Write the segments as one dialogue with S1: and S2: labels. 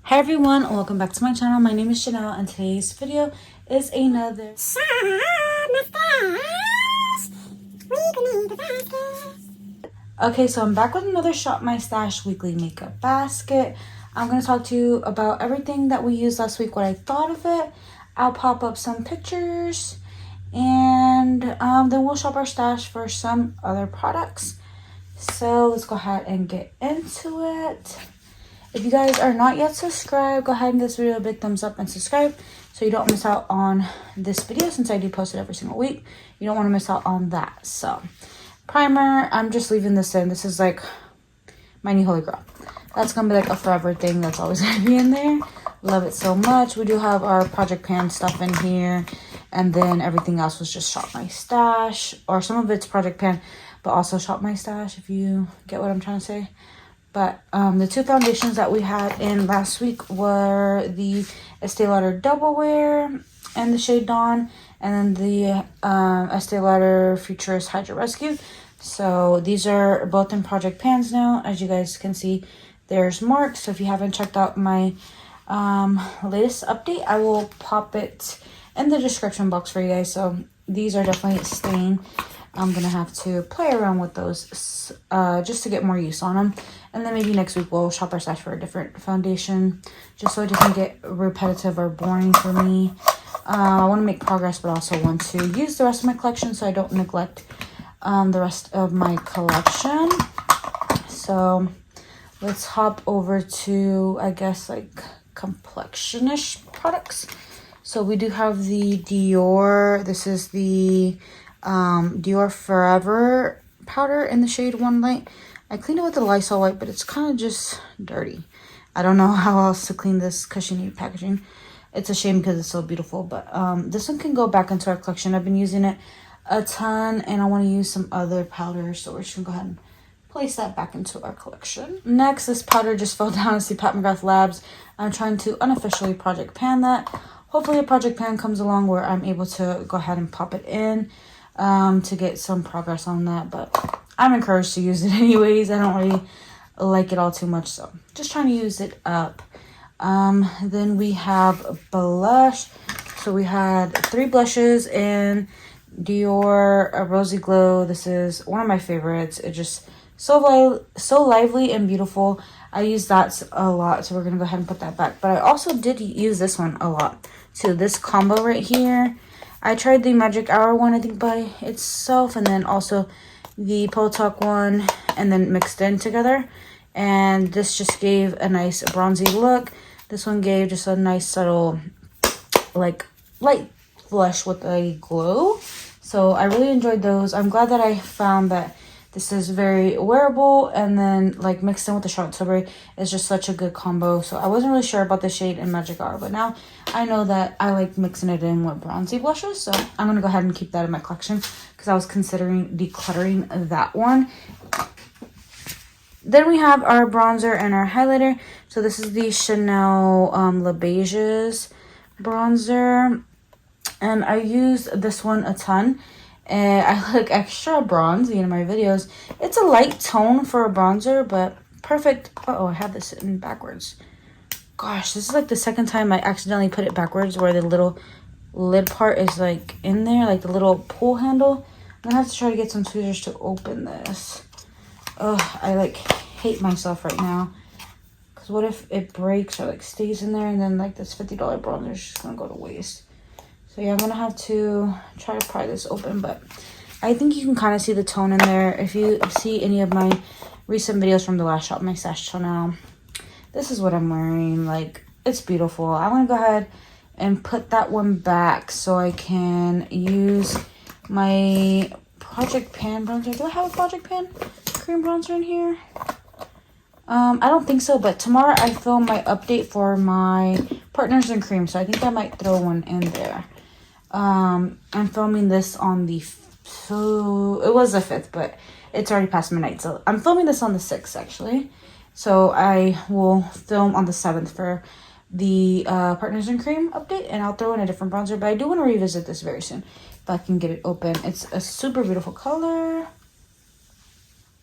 S1: Hi everyone, welcome back to my channel. My name is Chanel and today's video is another Okay, so I'm back with another Shop My Stash weekly makeup basket. I'm going to talk to you about everything that we used last week, what I thought of it. I'll pop up some pictures and then we'll shop our stash for some other products. So let's go ahead and get into it. If you guys are not yet subscribed, go ahead and give this video a big thumbs up and subscribe so you don't miss out on this video, since I do post it every single week. You don't want to miss out on that. So primer, I'm just leaving this in. This is like my new holy grail. That's gonna be like a forever thing. That's always gonna be in there. Love it so much. We do have our Project Pan stuff in here, and then everything else was just Shop My Stash, or some of it's Project Pan but also Shop My Stash, if you get what I'm trying to say. But the two foundations that we had in last week were the Estee Lauder Double Wear and the shade Dawn, and then the Estee Lauder Futurist Hydra Rescue. So these are both in Project Pans now. As you guys can see, there's marks. So if you haven't checked out my latest update, I will pop it in the description box for you guys. So these are definitely staying. I'm gonna have to play around with those just to get more use on them, and then maybe next week we'll shop our stash for a different foundation, just so it doesn't get repetitive or boring for me. I want to make progress, but also want to use the rest of my collection so I don't neglect the rest of my collection. So let's hop over to, I guess, like complexion-ish products. So we do have the Dior. This is the Dior Forever powder in the shade One Light. I cleaned it with the Lysol wipe, but it's kind of just dirty. I don't know how else to clean this because you need packaging. It's a shame because it's so beautiful, but this one can go back into our collection. I've been using it a ton, and I want to use some other powders, so we're just gonna go ahead and place that back into our collection. Next, this powder just fell down. It's the Pat McGrath Labs. I'm trying to unofficially Project Pan that. Hopefully a Project Pan comes along where I'm able to go ahead and pop it in to get some progress on that, but I'm encouraged to use it anyways. I don't really like it all too much, so just trying to use it up. Then we have blush. So we had 3 blushes in Dior Rosy Glow. This is one of my favorites. It's just so lively and beautiful. I use that a lot, so we're gonna go ahead and put that back. But I also did use this one a lot too. This combo right here. I tried the Magic Hour one, I think, by itself, and then also the Pillow Talk one, and then mixed in together. And this just gave a nice bronzy look. This one gave just a nice subtle, like, light blush with a glow. So I really enjoyed those. I'm glad that I found that this is very wearable, and then like mixed in with the Charlotte Tilbury is just such a good combo. So I wasn't really sure about the shade in Magic Hour, but now I know that I like mixing it in with bronzy blushes. So I'm going to go ahead and keep that in my collection because I was considering decluttering that one. Then we have our bronzer and our highlighter. So this is the Chanel Le Beiges bronzer. And I used this one a ton. And I look extra bronzy in my videos. It's a light tone for a bronzer, but perfect. Uh-oh, I have this sitting backwards. Gosh, this is like the second time I accidentally put it backwards, where the little lid part is like in there, like the little pull handle. I'm gonna have to try to get some tweezers to open this. Ugh, I like hate myself right now. Because what if it breaks or like stays in there, and then like this $50 bronzer is just gonna go to waste. So yeah, I'm gonna have to try to pry this open, but I think you can kind of see the tone in there. If you see any of my recent videos from the last Shop My Stash channel, this is what I'm wearing. Like, it's beautiful. I want to go ahead and put that one back so I can use my Project Pan bronzer. Do I have a Project Pan cream bronzer in here? I don't think so, but tomorrow I film my update for my Partners in Cream, so I think I might throw one in there. I'm filming this on the, so it was the 5th, but it's already past midnight, so I'm filming this on the 6th actually. So I will film on the 7th for the Partners in Cream update, and I'll throw in a different bronzer, but I do want to revisit this very soon if I can get it open. It's a super beautiful color.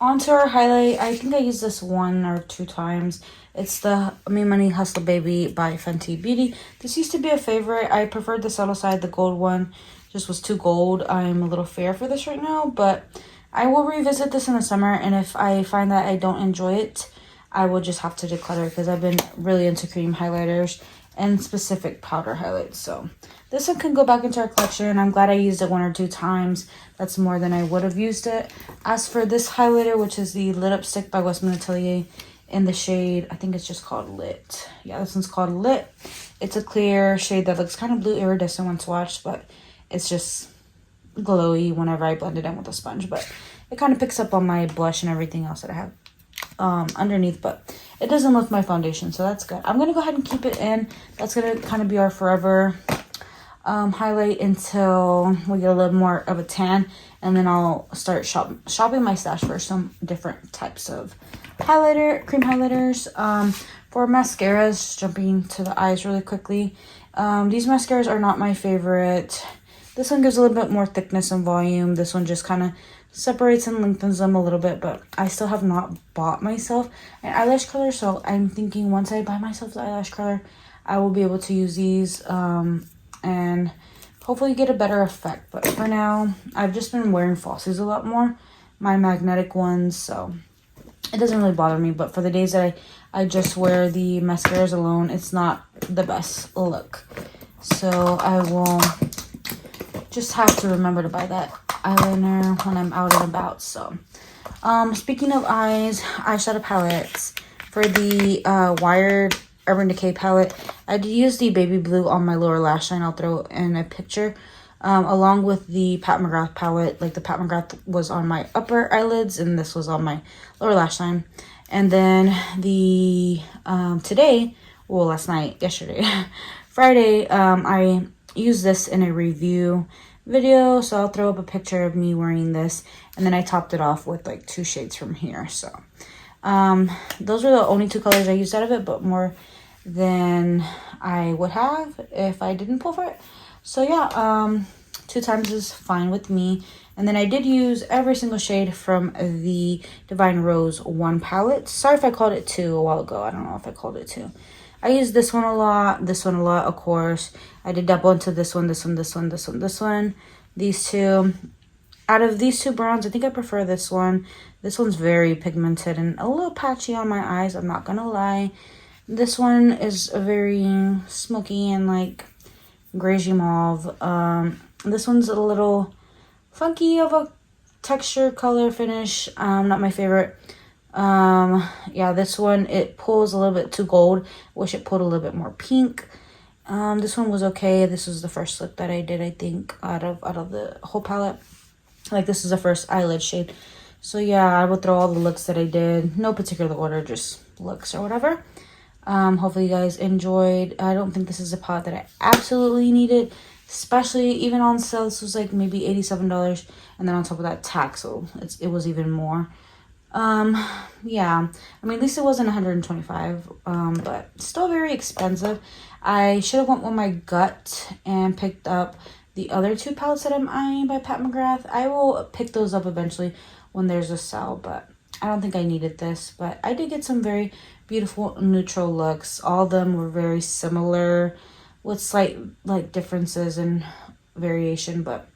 S1: Onto our highlight. I think I used this 1 or 2 times. It's the Me Money Hustle Baby by Fenty Beauty. This used to be a favorite. I preferred the subtle side. The gold one just was too gold. I'm a little fair for this right now, but I will revisit this in the summer, and if I find that I don't enjoy it, I will just have to declutter, because I've been really into cream highlighters and specific powder highlights. So this one can go back into our collection. I'm glad I used it 1 or 2 times. That's more than I would have used it. As for this highlighter, which is the Lit Up Stick by Westminster in the shade, I think it's just called Lit. Yeah, this one's called Lit. It's a clear shade that looks kind of blue iridescent when swatched, but it's just glowy whenever I blend it in with a sponge. But it kind of picks up on my blush and everything else that I have underneath, but it doesn't lift my foundation, so that's good. I'm gonna go ahead and keep it in. That's gonna kind of be our forever highlight until we get a little more of a tan, and then I'll start shopping my stash for some different types of cream highlighters. For mascaras, jumping to the eyes really quickly, these mascaras are not my favorite. This one gives a little bit more thickness and volume. This one just kind of separates and lengthens them a little bit, but I still have not bought myself an eyelash curler, so I'm thinking once I buy myself the eyelash curler, I will be able to use these and hopefully get a better effect. But for now, I've just been wearing falsies a lot more, my magnetic ones, so it doesn't really bother me. But for the days that I just wear the mascaras alone, it's not the best look, so I will just have to remember to buy that eyeliner when I'm out and about. So speaking of eyeshadow palettes, for the Wired Urban Decay palette, I did use the baby blue on my lower lash line. I'll throw in a picture, along with the Pat McGrath palette. Like, the Pat McGrath was on my upper eyelids and this was on my lower lash line. And then the last night, yesterday, Friday, I used this in a review video, so I'll throw up a picture of me wearing this, and then I topped it off with like 2 shades from here. So those are the only 2 colors I used out of it, but more than I would have if I didn't pull for it. So yeah, 2 times is fine with me. And then I did use every single shade from the Divine Rose 1 palette. Sorry if I called it 2 a while ago. I don't know if I called it 2. I used this one a lot, of course. I did double into this one, this one. These 2. Out of these 2 browns, I think I prefer this one. This one's very pigmented and a little patchy on my eyes, I'm not gonna lie. This one is a very smoky and like greigey mauve. This one's a little funky of a texture, color, finish. Not my favorite. Yeah, this one, it pulls a little bit too gold. Wish it pulled a little bit more pink. This one was okay. This was the first look that I did, I think, out of the whole palette. Like, this is the first eyelid shade. So yeah, I will throw all the looks that I did, no particular order, just looks or whatever. Hopefully you guys enjoyed. I don't think this is a palette that I absolutely needed, especially even on sale. This was like maybe $87, and then on top of that, tax, so it was even more. Yeah, I mean, at least it wasn't 125, but still very expensive. I should have went with my gut and picked up the other 2 palettes that I'm eyeing by Pat McGrath. I will pick those up eventually when there's a sale, but I don't think I needed this. But I did get some very beautiful neutral looks. All of them were very similar with slight like differences and variation, but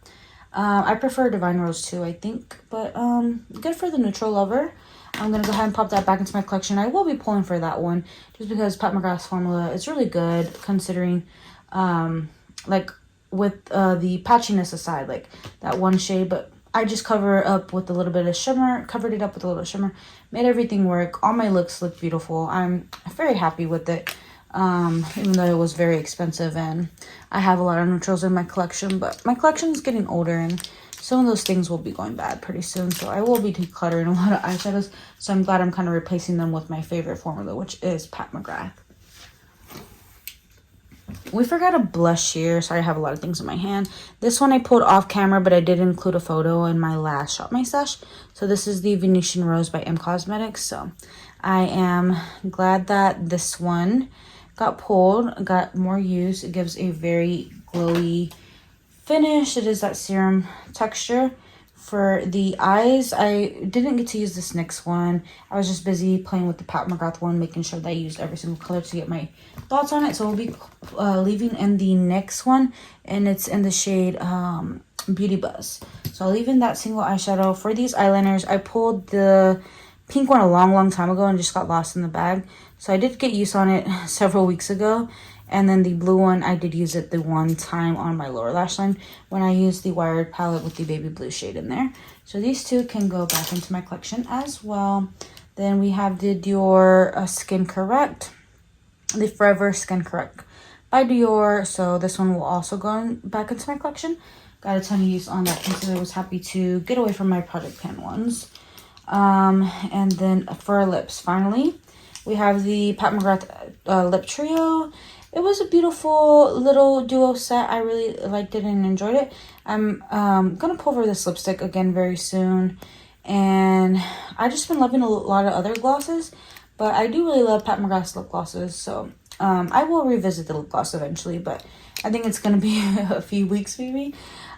S1: I prefer Divine Rose too, I think, but good for the neutral lover. I'm going to go ahead and pop that back into my collection. I will be pulling for that one just because Pat McGrath's formula is really good, considering like with the patchiness aside, like that 1 shade, but I just covered it up with a little bit of shimmer, made everything work. All my looks look beautiful. I'm very happy with it. Even though it was very expensive and I have a lot of neutrals in my collection, but my collection is getting older and some of those things will be going bad pretty soon, so I will be decluttering a lot of eyeshadows, so I'm glad I'm kind of replacing them with my favorite formula, which is Pat McGrath. We forgot a blush here. Sorry, I have a lot of things in my hand. This one I pulled off camera, but I did include a photo in my last Shop My Stash. So this is the Venetian Rose by M Cosmetics, so I am glad that this one got pulled, got more use. It gives a very glowy finish. It is that serum texture For the eyes, I didn't get to use this next one. I was just busy playing with the Pat McGrath one, making sure that I used every single color to get my thoughts on it. So we'll be leaving in the next one, and it's in the shade Beauty Buzz. So I'll leave in that single eyeshadow. For these eyeliners, I pulled the pink one a long time ago and just got lost in the bag. So I did get use on it several weeks ago. And then the blue one, I did use it the one time on my lower lash line when I used the wired palette with the baby blue shade in there. So these two can go back into my collection as well. Then we have the Dior Skin Correct, the Forever Skin Correct by Dior. So this one will also go back into my collection. Got a ton of use on that considering I was happy to get away from my Project Pan ones. And then for our lips, finally, we have the Pat McGrath Lip Trio. It was a beautiful little duo set. I really liked it and enjoyed it. I'm gonna pull over this lipstick again very soon. And I just been loving a lot of other glosses. But I do really love Pat McGrath's lip glosses. So I will revisit the lip gloss eventually. But I think it's gonna be a few weeks maybe.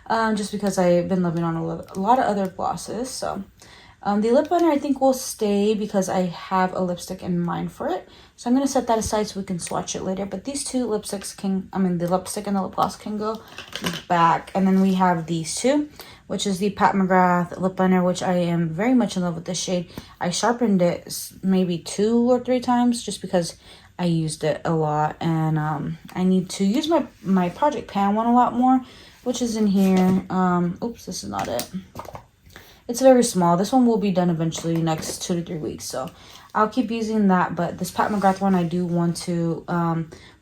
S1: Just because I've been loving on a lot of other glosses. So the lip liner I think will stay because I have a lipstick in mind for it. So I'm going to set that aside so we can swatch it later. But these two lipsticks can, the lipstick and the lip gloss can go back. And then we have these two, which is the Pat McGrath lip liner, which I am very much in love with this shade. I sharpened it maybe 2 or 3 times just because I used it a lot. And I need to use my Project Pan one a lot more, which is in here. Oops, this is not it. It's very small. This one will be done eventually next 2 to 3 weeks. So I'll keep using that. But this Pat McGrath one, I do want to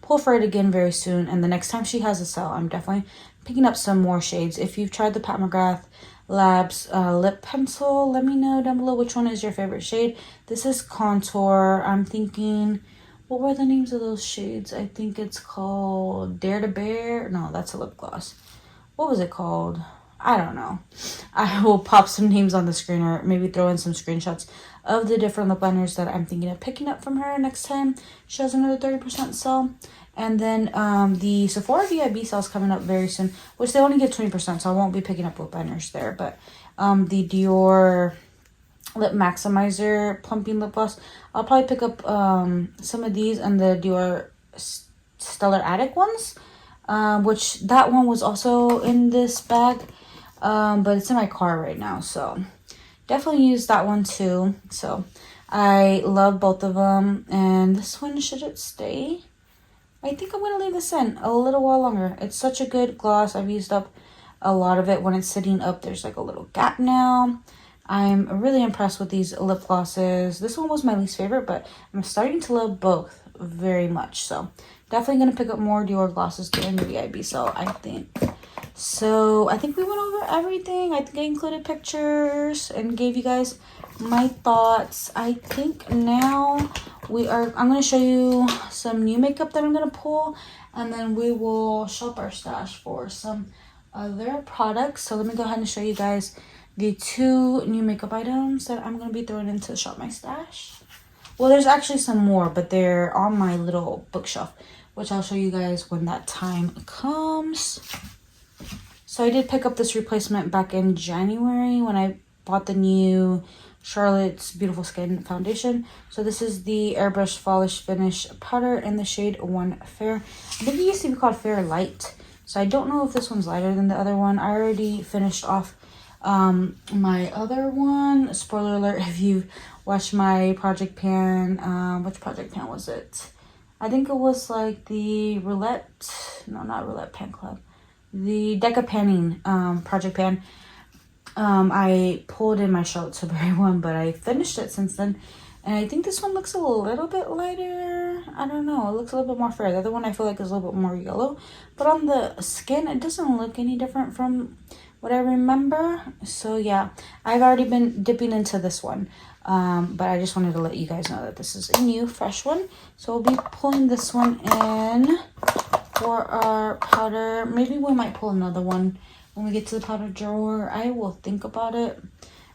S1: pull for it again very soon. And the next time she has a sale, I'm definitely picking up some more shades. If you've tried the Pat McGrath Labs lip pencil, let me know down below which one is your favorite shade. This is Contour. I'm thinking, what were the names of those shades? I think it's called Dare to Bear. No, that's a lip gloss. What was it called? I don't know. I will pop some names on the screen or maybe throw in some screenshots of the different lip liners that I'm thinking of picking up from her next time she has another 30% sale. And then the Sephora VIB sale is coming up very soon, which they only get 20%, so I won't be picking up lip liners there. But the Dior Lip Maximizer Plumping Lip Gloss, I'll probably pick up some of these and the Dior Stellar Attic ones, which that one was also in this bag. But it's in my car right now, so definitely use that one too. So I love both of them, and this one, should it stay? I think I'm gonna leave this in a little while longer. It's such a good gloss. I've used up a lot of it. When it's sitting up, there's like a little gap now. I'm really impressed with these lip glosses. This one was my least favorite, but I'm starting to love both very much. So definitely gonna pick up more Dior glosses during the VIB sale, I think. So I think we went over everything. I think I included pictures and gave you guys my thoughts. I think now I'm going to show you some new makeup that I'm going to pull, and then we will shop our stash for some other products. So let me go ahead and show you guys the 2 new makeup items that I'm going to be throwing into Shop My Stash. Well, there's actually some more, but they're on my little bookshelf, which I'll show you guys when that time comes. So I did pick up this replacement back in January when I bought the new Charlotte's Beautiful Skin foundation. So this is the Airbrush Polish Finish powder in the shade One Fair. I think it used to be called Fair Light. So I don't know if this one's lighter than the other one. I already finished off my other one. Spoiler alert if you've watched my Project Pan. Which Project Pan was it? I think it was like the Roulette. No, not Roulette Pan Club. The Deca Panning Project Pan. I pulled in my Charlotte Tilbury one, but I finished it since then. And I think this one looks a little bit lighter. I don't know. It looks a little bit more fair. The other one I feel like is a little bit more yellow. But on the skin, it doesn't look any different from what I remember. So yeah, I've already been dipping into this one. But I just wanted to let you guys know that this is a new, fresh one. So we'll be pulling this one in for our powder. Maybe we might pull another one when we get to the powder drawer. I will think about it.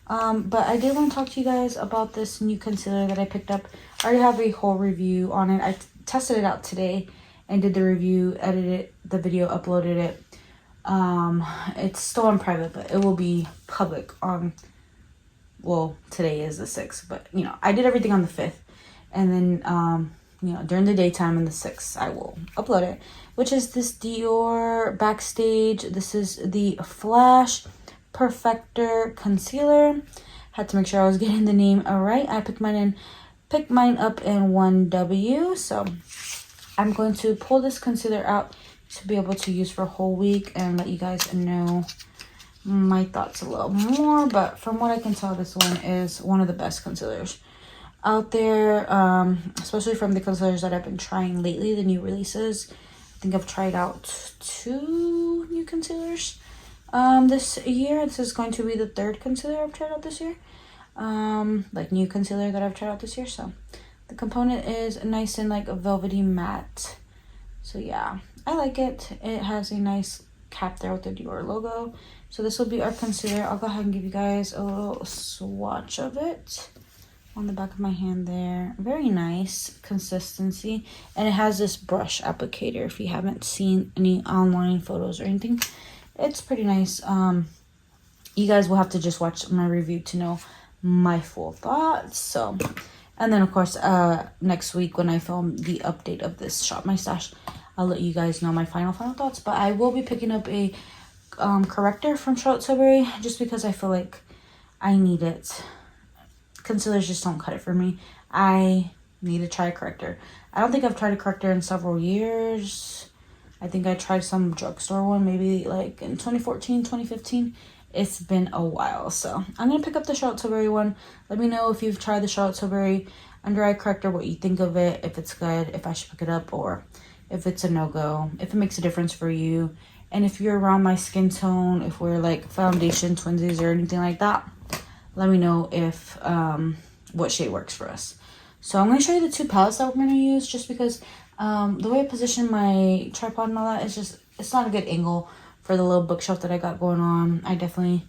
S1: But I did want to talk to you guys about this new concealer that I picked up. I already have a whole review on it. I tested it out today and did the review, edited the video, uploaded it It's still on private, but it will be public on, well, today is the 6th, but you know, I did everything on the 5th, and then you know, during the daytime on the 6th I will upload it, which is this Dior Backstage. This is the Flash Perfector concealer. Had to make sure I was getting the name right. I picked mine up in 1W, so I'm going to pull this concealer out to be able to use for a whole week and let you guys know my thoughts a little more. But from what I can tell, this one is one of the best concealers out there, especially from the concealers that I've been trying lately, the new releases. I think I've tried out 2 new concealers this year. This is going to be the 3rd concealer I've tried out this year, like new concealer that I've tried out this year. So the component is nice and like a velvety matte, so yeah, I like it. It has a nice cap there with the Dior logo. So this will be our concealer. I'll go ahead and give you guys a little swatch of it on the back of my hand there. Very nice consistency, and it has this brush applicator. If you haven't seen any online photos or anything, it's pretty nice. You guys will have to just watch my review to know my full thoughts. So, and then of course next week when I film the update of this Shop My Stash, I'll let you guys know my final thoughts. But I will be picking up a corrector from Charlotte Tilbury just because I feel like I need it. Concealers just don't cut it for me. I need to try a corrector. I don't think I've tried a corrector in several years. I think I tried some drugstore one maybe like in 2014, 2015. It's been a while. So I'm going to pick up the Charlotte Tilbury one. Let me know if you've tried the Charlotte Tilbury under eye corrector, what you think of it, if it's good, if I should pick it up, or if it's a no-go, if it makes a difference for you. And if you're around my skin tone, if we're like foundation twinsies or anything like that, let me know if what shade works for us. So I'm going to show you the 2 palettes that we're going to use, just because the way I position my tripod and all that is just, it's not a good angle for the little bookshelf that I got going on. I definitely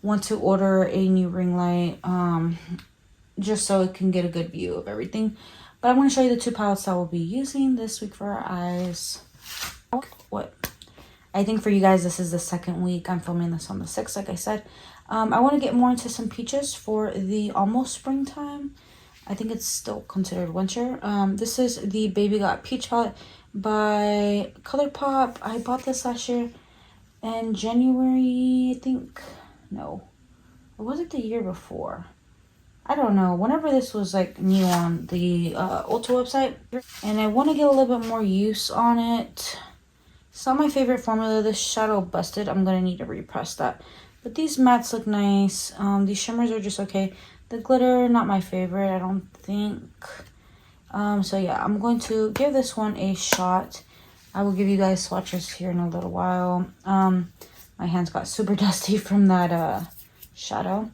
S1: want to order a new ring light just so it can get a good view of everything. But I'm going to show you the 2 palettes that we'll be using this week for our eyes. What? I think for you guys, this is the 2nd week. I'm filming this on the 6th, like I said. I want to get more into some peaches for the almost springtime. I think it's still considered winter. This is the Baby Got Peach palette by ColourPop. I bought this last year in January, I think. No. Or was it the year before? I don't know. Whenever this was like new on the Ulta website. And I want to get a little bit more use on it. It's not my favorite formula. This shadow busted. I'm going to need to repress that. But these mattes look nice. These shimmers are just okay. The glitter, not my favorite, I don't think. So yeah, I'm going to give this one a shot. I will give you guys swatches here in a little while. My hands got super dusty from that shadow.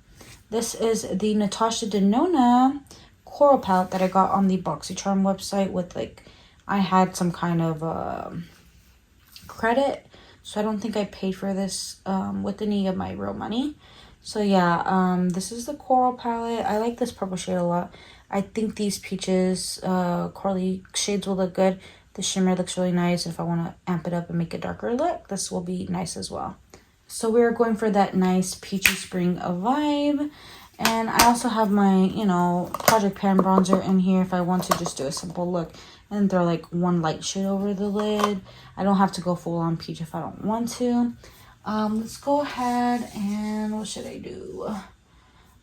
S1: This is the Natasha Denona Coral palette that I got on the BoxyCharm website with like, I had some kind of credit. So I don't think I paid for this with any of my real money. So yeah, this is the Coral palette. I like this purple shade a lot. I think these peaches, corally shades will look good. The shimmer looks really nice. If I want to amp it up and make a darker look, this will be nice as well. So we're going for that nice peachy spring vibe. And I also have my, you know, Project Pan bronzer in here if I want to just do a simple look and throw like one light shade over the lid. I don't have to go full on peach if I don't want to. Let's go ahead and what should I do?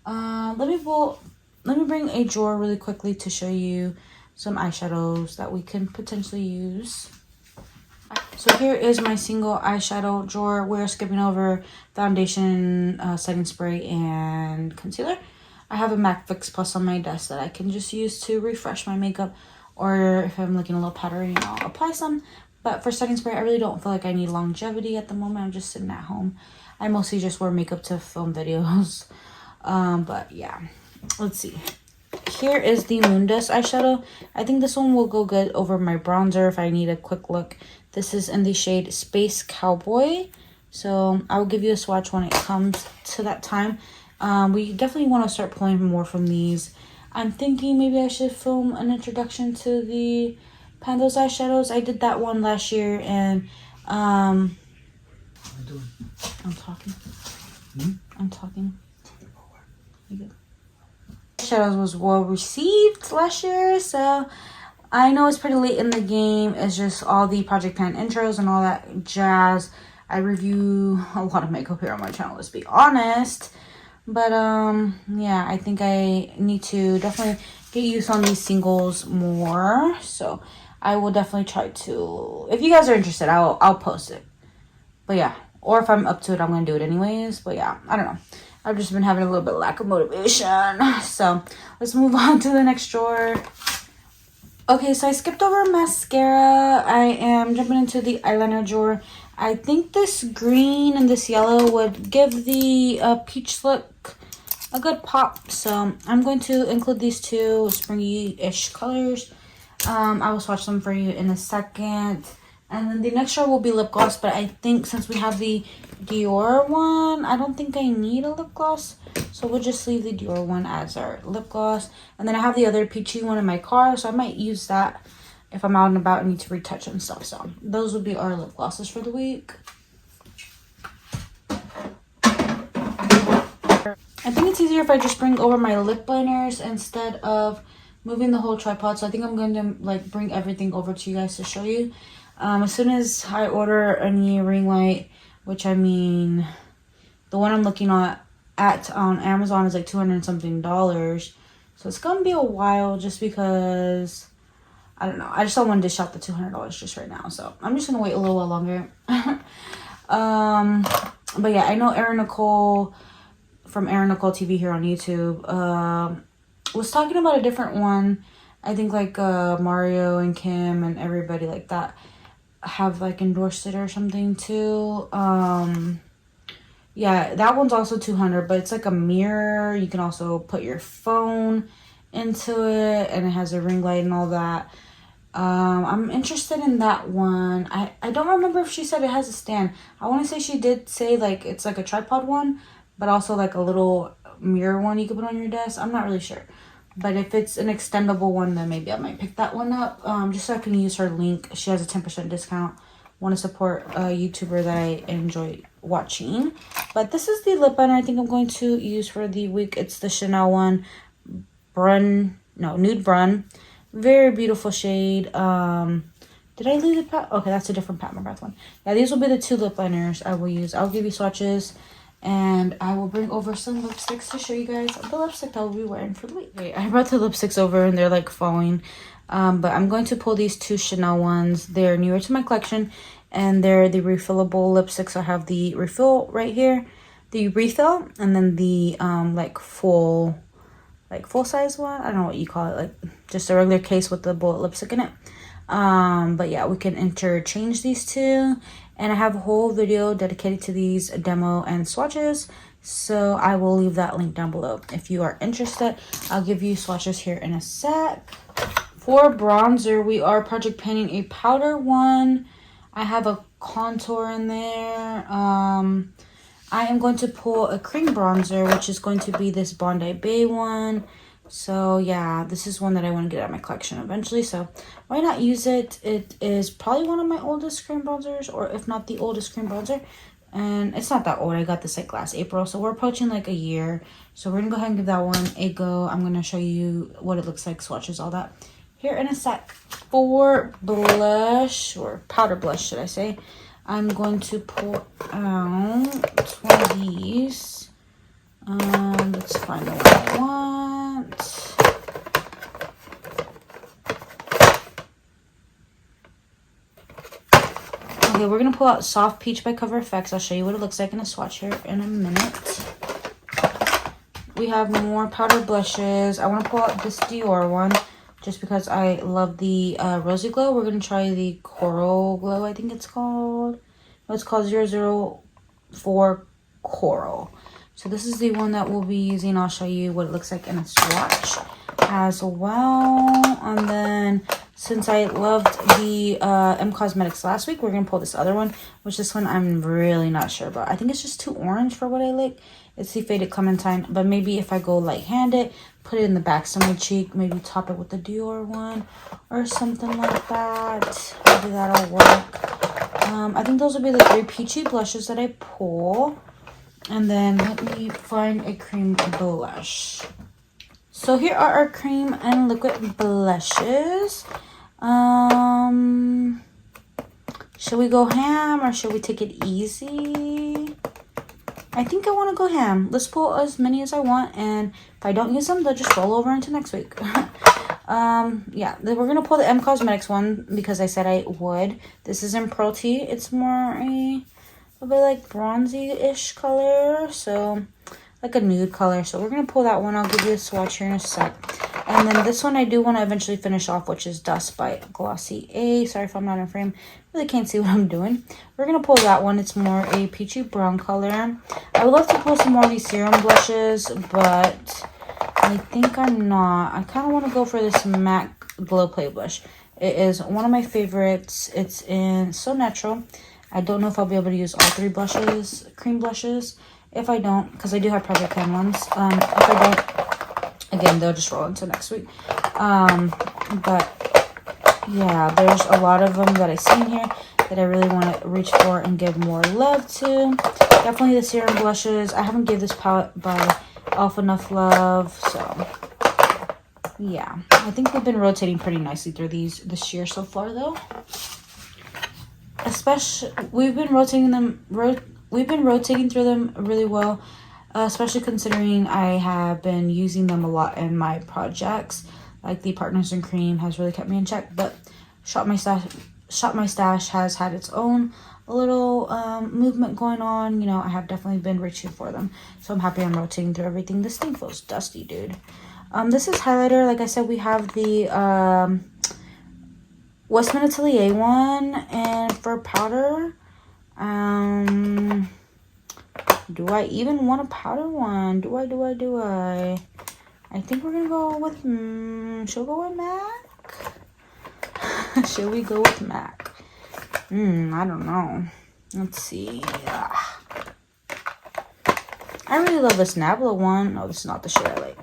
S1: Let me bring a drawer really quickly to show you some eyeshadows that we can potentially use. So here is my single eyeshadow drawer. We're skipping over foundation, setting spray, and concealer. I have a MAC Fix Plus on my desk that I can just use to refresh my makeup, or if I'm looking a little powdery, I'll apply some. But for setting spray, I really don't feel like I need longevity at the moment. I'm just sitting at home. I mostly just wear makeup to film videos. But yeah, let's see. Here is the Moondust eyeshadow. I think this one will go good over my bronzer if I need a quick look. This is in the shade Space Cowboy. So I will give you a swatch when it comes to that time. We definitely want to start pulling more from these. I'm thinking maybe I should film an introduction to the Pandos eyeshadows. I did that one last year, and
S2: doing?
S1: I'm talking.
S2: Hmm?
S1: I'm talking.
S2: Talking about what?
S1: You good? Shadows was well received last year, so I know it's pretty late in the game. It's just all the Project Pan intros and all that jazz. I review a lot of makeup here on my channel, let's be honest. But yeah, I think I need to definitely get used on these singles more. So I will definitely try to, if you guys are interested, I'll post it. But yeah, or if I'm up to it, I'm gonna do it anyways. But yeah, I don't know. I've just been having a little bit of lack of motivation. So let's move on to the next drawer. Okay, so I skipped over mascara. I am jumping into the eyeliner drawer. I think this green and this yellow would give the peach look a good pop. So I'm going to include these two springy-ish colors. I will swatch them for you in a second. And then the next drawer will be lip gloss. But I think since we have the Dior one, I don't think I need a lip gloss. So we'll just leave the Dior one as our lip gloss. And then I have the other peachy one in my car. So I might use that if I'm out and about and need to retouch and stuff. So those will be our lip glosses for the week. I think it's easier if I just bring over my lip liners instead of moving the whole tripod. So I think I'm going to like bring everything over to you guys to show you. As soon as I order a new ring light, which I mean, the one I'm looking at on Amazon is like $200 and something. So it's going to be a while just because, I don't know. I just don't want to dish out the $200 just right now. So I'm just going to wait a little while longer. But yeah, I know Erin Nicole from Erin Nicole TV here on YouTube was talking about a different one. I think like Mario and Kim and everybody like that have like endorsed it or something too. Yeah, that one's also $200, but it's like a mirror. You can also put your phone into it, and it has a ring light and all that. I'm interested in that one. I don't remember if she said it has a stand. I want to say she did say like it's like a tripod one, but also like a little mirror one you can put on your desk. I'm not really sure. But if it's an extendable one, then maybe I might pick that one up. Just so I can use her link. She has a 10% discount. Want to support a YouTuber that I enjoy watching. But this is the lip liner I think I'm going to use for the week. It's the Chanel one. Nude Brun. Very beautiful shade. Did I leave the Pat? Okay, that's a different Pat McGrath one. Yeah, these will be the two lip liners I will use. I'll give you swatches. And I will bring over some lipsticks to show you guys the lipstick I will be wearing for the week. Okay, I brought the lipsticks over and they're like falling. But I'm going to pull these two Chanel ones. They're newer to my collection. And they're the refillable lipsticks. I have the refill right here. The refill. And then the full size one. I don't know what you call it. Like just a regular case with the bullet lipstick in it. But yeah, we can interchange these two. And I have a whole video dedicated to these demo and swatches. So I will leave that link down below if you are interested. I'll give you swatches here in a sec. For bronzer, we are project painting a powder one. I have a contour in there. I am going to pull a cream bronzer, which is going to be this Bondi Bay one. So yeah, this is one that I want to get out of my collection eventually. So why not use it? It is probably one of my oldest cream bronzers, or if not the oldest cream bronzer. And it's not that old. I got this like last April. So we're approaching like a year. So we're going to go ahead and give that one a go. I'm going to show you what it looks like, swatches, all that here in a sec. For blush, or powder blush, should I say, I'm going to pull out one of these. Let's find the one I want. Okay, we're gonna pull out Soft Peach by Cover FX. I'll show you what it looks like in a swatch here in a minute. We have more powder blushes. I want to pull out this Dior one just because I love the Rosy Glow. We're gonna try the Coral Glow, I think it's called. No, it's called 004 Coral. So this is the one that we'll be using. I'll show you what it looks like in a swatch as well. And then since I loved the M Cosmetics last week, we're going to pull this other one, which this one I'm really not sure about. I think it's just too orange for what I like. It's the Faded Clementine, but maybe if I go light-handed, put it in the back of my cheek, maybe top it with the Dior one or something like that. Maybe that'll work. I think those will be the 3 peachy blushes that I pull. And then let me find a cream blush. So here are our cream and liquid blushes. Should we go ham or should we take it easy? I think I want to go ham. Let's pull as many as I want, and if I don't use them, they'll just roll over into next week. Yeah, then we're gonna pull the M Cosmetics one because I said I would. This is in Pearl Tea. It's more a bit like bronzy-ish color, so like a nude color. So we're gonna pull that one. I'll give you a swatch here in a sec. And then this one I do want to eventually finish off, which is Dust by Glossier. Sorry if I'm not in frame. Really can't see what I'm doing. We're going to pull that one. It's more a peachy brown color. I would love to pull some more of these serum blushes, but I think I'm not. I kind of want to go for this MAC Glow Play blush. It is one of my favorites. It's in So Natural. I don't know if I'll be able to use all 3 blushes, cream blushes. If I don't, because I do have Project Pan ones. If I don't, again, they'll just roll into next week. But yeah, there's a lot of them that I see in here that I really want to reach for and give more love to. Definitely the serum blushes. I haven't given this palette by Elf enough love, so yeah. I think we've been rotating pretty nicely through these this year so far, though. Especially, we've been rotating through them really well. Especially considering I have been using them a lot in my projects. Like the Partners in Cream has really kept me in check. But Shop My Stash has had its own little movement going on. You know, I have definitely been reaching for them. So I'm happy I'm rotating through everything. This thing feels dusty, dude. This is highlighter. Like I said, we have the Westminster one. And for powder, do I even want a powder one? Do I? I think we're gonna go with, should we go with MAC? Should we go with MAC? I don't know. Let's see. I really love this Nabla one. No, this is not the shade I like.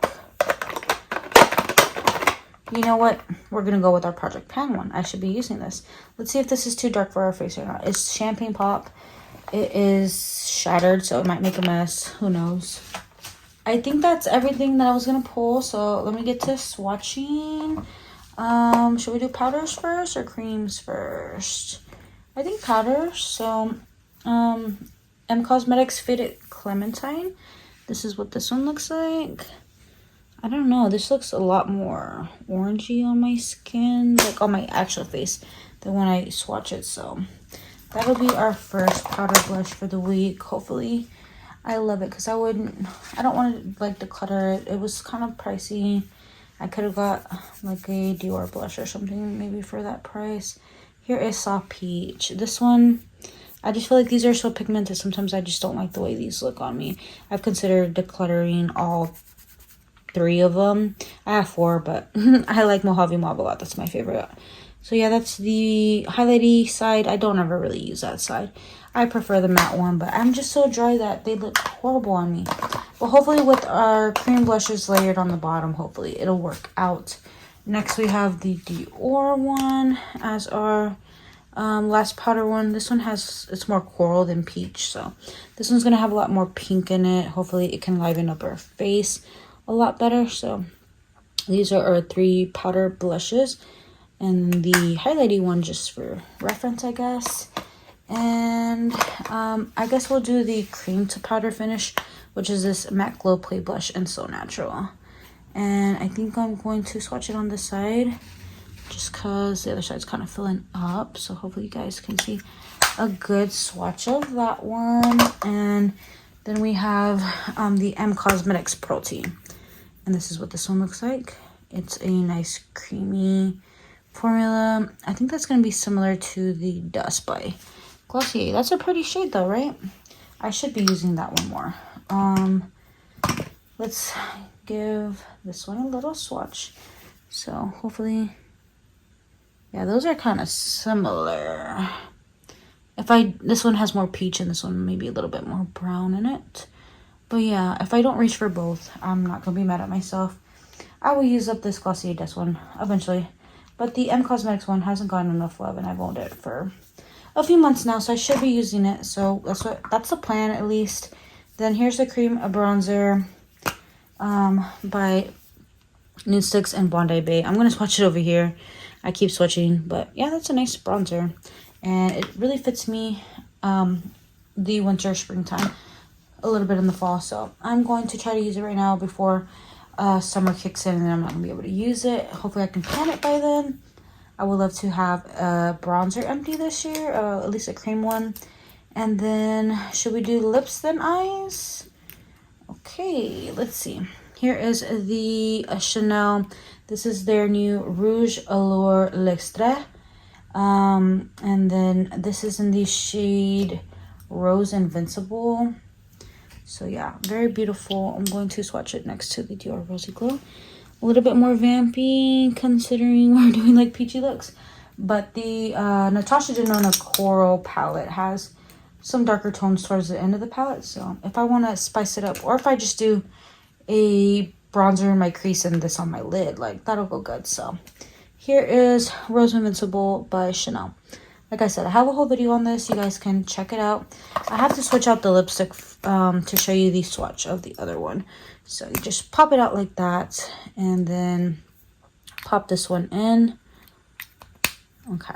S1: You know what? We're gonna go with our Project Pan one. I should be using this. Let's see if this is too dark for our face or not. It's Champagne Pop. It is shattered, so it might make a mess. Who knows? I think that's everything that I was going to pull. So let me get to swatching. Should we do powders first or creams first? I think powders. So M Cosmetics Fitted Clementine. This is what this one looks like. I don't know. This looks a lot more orangey on my skin. Like on my actual face than when I swatch it. So that'll be our first powder blush for the week. Hopefully, I love it because I don't want to like declutter it. It was kind of pricey. I could have got like a Dior blush or something maybe for that price. Here is Soft Peach. This one, I just feel like these are so pigmented. Sometimes I just don't like the way these look on me. I've considered decluttering all 3 of them. I have 4, but I like Mojave Mauve a lot. That's my favorite. So yeah, that's the highlighty side. I don't ever really use that side. I prefer the matte one, but I'm just so dry that they look horrible on me. But hopefully with our cream blushes layered on the bottom, hopefully it'll work out. Next we have the Dior one as our last powder one. This one it's more coral than peach, so this one's gonna have a lot more pink in it. Hopefully it can liven up our face a lot better. So these are our 3 powder blushes. And the highlighty one just for reference, I guess. And I guess we'll do the cream to powder finish, which is this MAC Glow Play Blush in So Natural. And I think I'm going to swatch it on this side just because the other side's kind of filling up. So hopefully you guys can see a good swatch of that one. And then we have the M Cosmetics Pearl Tea. And this is what this one looks like. It's a nice creamy formula. I think that's going to be similar to the Dust by Glossier. That's a pretty shade though, right? I should be using that one more. Let's give this one a little swatch. So hopefully, yeah, those are kind of similar. This one has more peach and this one maybe a little bit more brown in it. But yeah, if I don't reach for both, I'm not going to be mad at myself. I will use up this Glossier Dust one eventually. But the M Cosmetics one hasn't gotten enough love, and I've owned it for a few months now, so I should be using it. So that's the plan at least. Then here's the cream bronzer by Nudestix and Bondi Bay. I'm gonna swatch it over here. I keep swatching, but yeah, that's a nice bronzer, and it really fits me the winter, springtime, a little bit in the fall. So I'm going to try to use it right now before summer kicks in, and then I'm not gonna be able to use it. Hopefully I can pan it by then. I would love to have a bronzer empty this year, at least a cream one. And then should we do lips then eyes? Okay, let's see. Here is the Chanel. This is their new Rouge Allure L'Extrait. And then this is in the shade Rose Invincible. So yeah, very beautiful. I'm going to swatch it next to the Dior Rosy Glow. A little bit more vampy considering we're doing like peachy looks. But the Natasha Denona Coral palette has some darker tones towards the end of the palette. So if I want to spice it up, or if I just do a bronzer in my crease and this on my lid, like that'll go good. So here is Rose Invincible by Chanel. Like I said, I have a whole video on this. You guys can check it out. I have to switch out the lipstick to show you the swatch of the other one. So you just pop it out like that, and then pop this one in. Okay,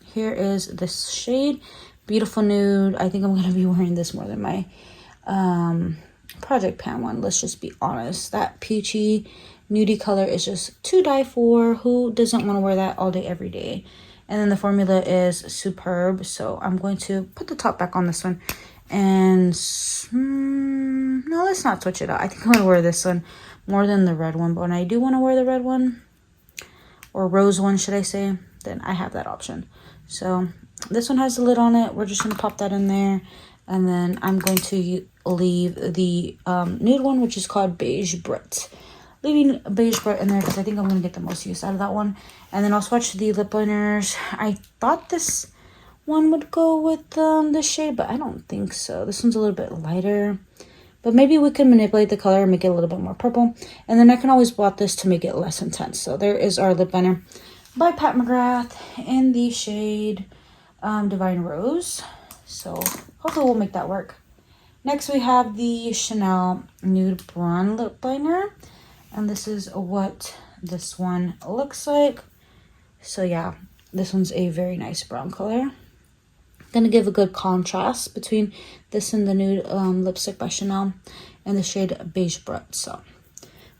S1: here is this shade, beautiful nude. I think I'm gonna be wearing this more than my Project Pan one. Let's just be honest. That peachy nudie color is just to die for. Who doesn't want to wear that all day, every day? And then the formula is superb. So I'm going to put the top back on this one. And no, let's not switch it out. I think I'm going to wear this one more than the red one. But when I do want to wear the red one, or rose one, should I say, then I have that option. So this one has a lid on it. We're just going to pop that in there. And then I'm going to leave the nude one, which is called Beige Brit. Leaving Beige Brit in there because I think I'm going to get the most use out of that one. And then I'll swatch the lip liners. I thought this one would go with this shade, but I don't think so. This one's a little bit lighter. But maybe we can manipulate the color and make it a little bit more purple. And then I can always blot this to make it less intense. So there is our lip liner by Pat McGrath in the shade Divine Rose. So hopefully we'll make that work. Next we have the Chanel Nude Brawn Lip Liner. And this is what this one looks like. So yeah, this one's a very nice brown color. Gonna give a good contrast between this and the nude lipstick by Chanel and the shade Beige Brit. So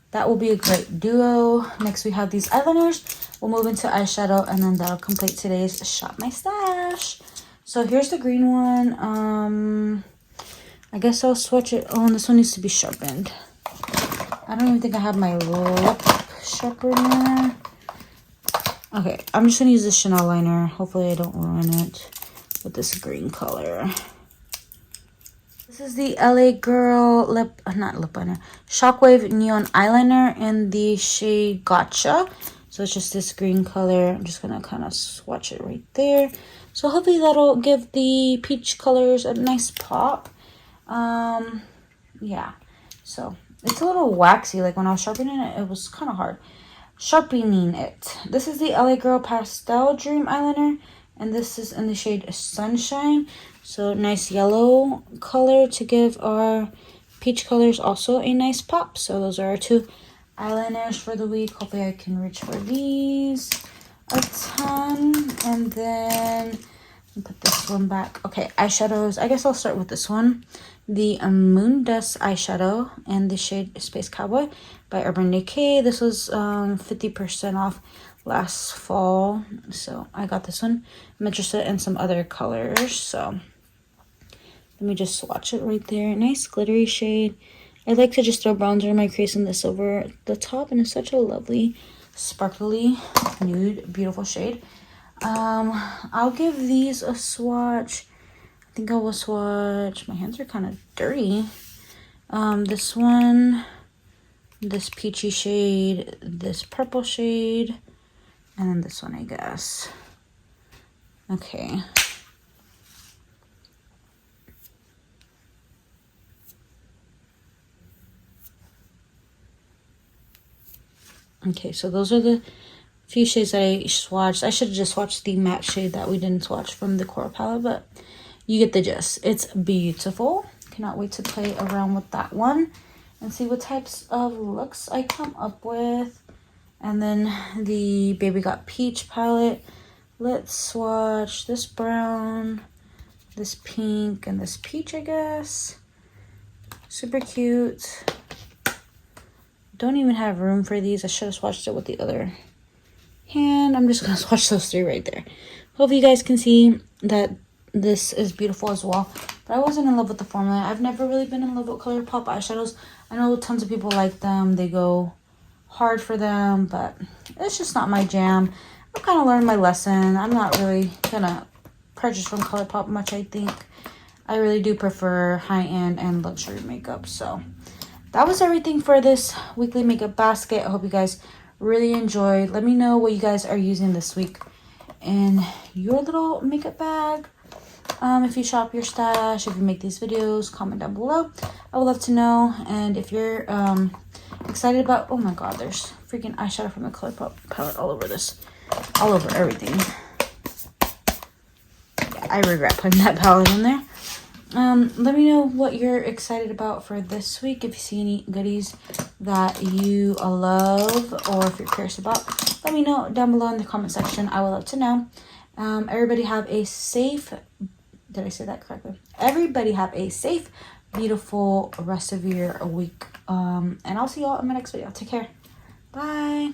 S1: that will be a great duo. Next we have these eyeliners. We'll move into eyeshadow, and then that'll complete today's Shop My Stash. So here's the green one. I guess I'll swatch it. Oh, and this one needs to be sharpened. I don't even think I have my lip sharpener. Okay, I'm just gonna use the Chanel liner. Hopefully I don't ruin it with this green color. This is the LA Girl not lip liner, Shockwave Neon Eyeliner in the shade Gotcha. So it's just this green color. I'm just gonna kind of swatch it right there. So hopefully that'll give the peach colors a nice pop. Yeah, so it's a little waxy. Like when I was sharpening it, it was kind of hard sharpening it. This is the LA Girl Pastel Dream Eyeliner, and this is in the shade Sunshine. So nice yellow color to give our peach colors also a nice pop. So those are our two eyeliners for the week. Hopefully I can reach for these a ton. And then put this one back. Okay, eyeshadows. I guess I'll start with this one. The Moondust eyeshadow in the shade Space Cowboy by Urban Decay. This was 50% off last fall, so I got this one. I'm interested in some other colors, so let me just swatch it right there. Nice glittery shade. I like to just throw bronzer in my crease and this over the top, and it's such a lovely sparkly nude beautiful shade. I'll give these a swatch. I think I will swatch. My hands are kind of dirty. This one, this peachy shade, this purple shade, and then this one, I guess. Okay. Okay, so those are the few shades that I swatched. I should have just swatched the matte shade that we didn't swatch from the Coral palette, but you get the gist. It's beautiful. Cannot wait to play around with that one and see what types of looks I come up with. And then the Baby Got Peach palette. Let's swatch this brown, this pink, and this peach, I guess. Super cute. Don't even have room for these. I should have swatched it with the other hand. I'm just going to swatch those three right there. Hope you guys can see that this is beautiful as well. But I wasn't in love with the formula. I've never really been in love with ColourPop eyeshadows. I know tons of people like them. They go hard for them, but it's just not my jam. I've kind of learned my lesson. I'm not really going to purchase from ColourPop much, I think. I really do prefer high-end and luxury makeup. So that was everything for this weekly makeup basket. I hope you guys really enjoyed. Let me know what you guys are using this week in your little makeup bag. If you shop your stash, if you make these videos, comment down below. I would love to know. And if you're excited about, oh my god, there's freaking eyeshadow from the ColourPop palette all over this, all over everything. Yeah, I regret putting that palette in there. Let me know what you're excited about for this week. If you see any goodies that you love or if you're curious about, let me know down below in the comment section. I would love to know. Everybody have a safe, did I say that correctly? Everybody have a safe, beautiful rest of your week. And I'll see y'all in my next video. Take care. Bye.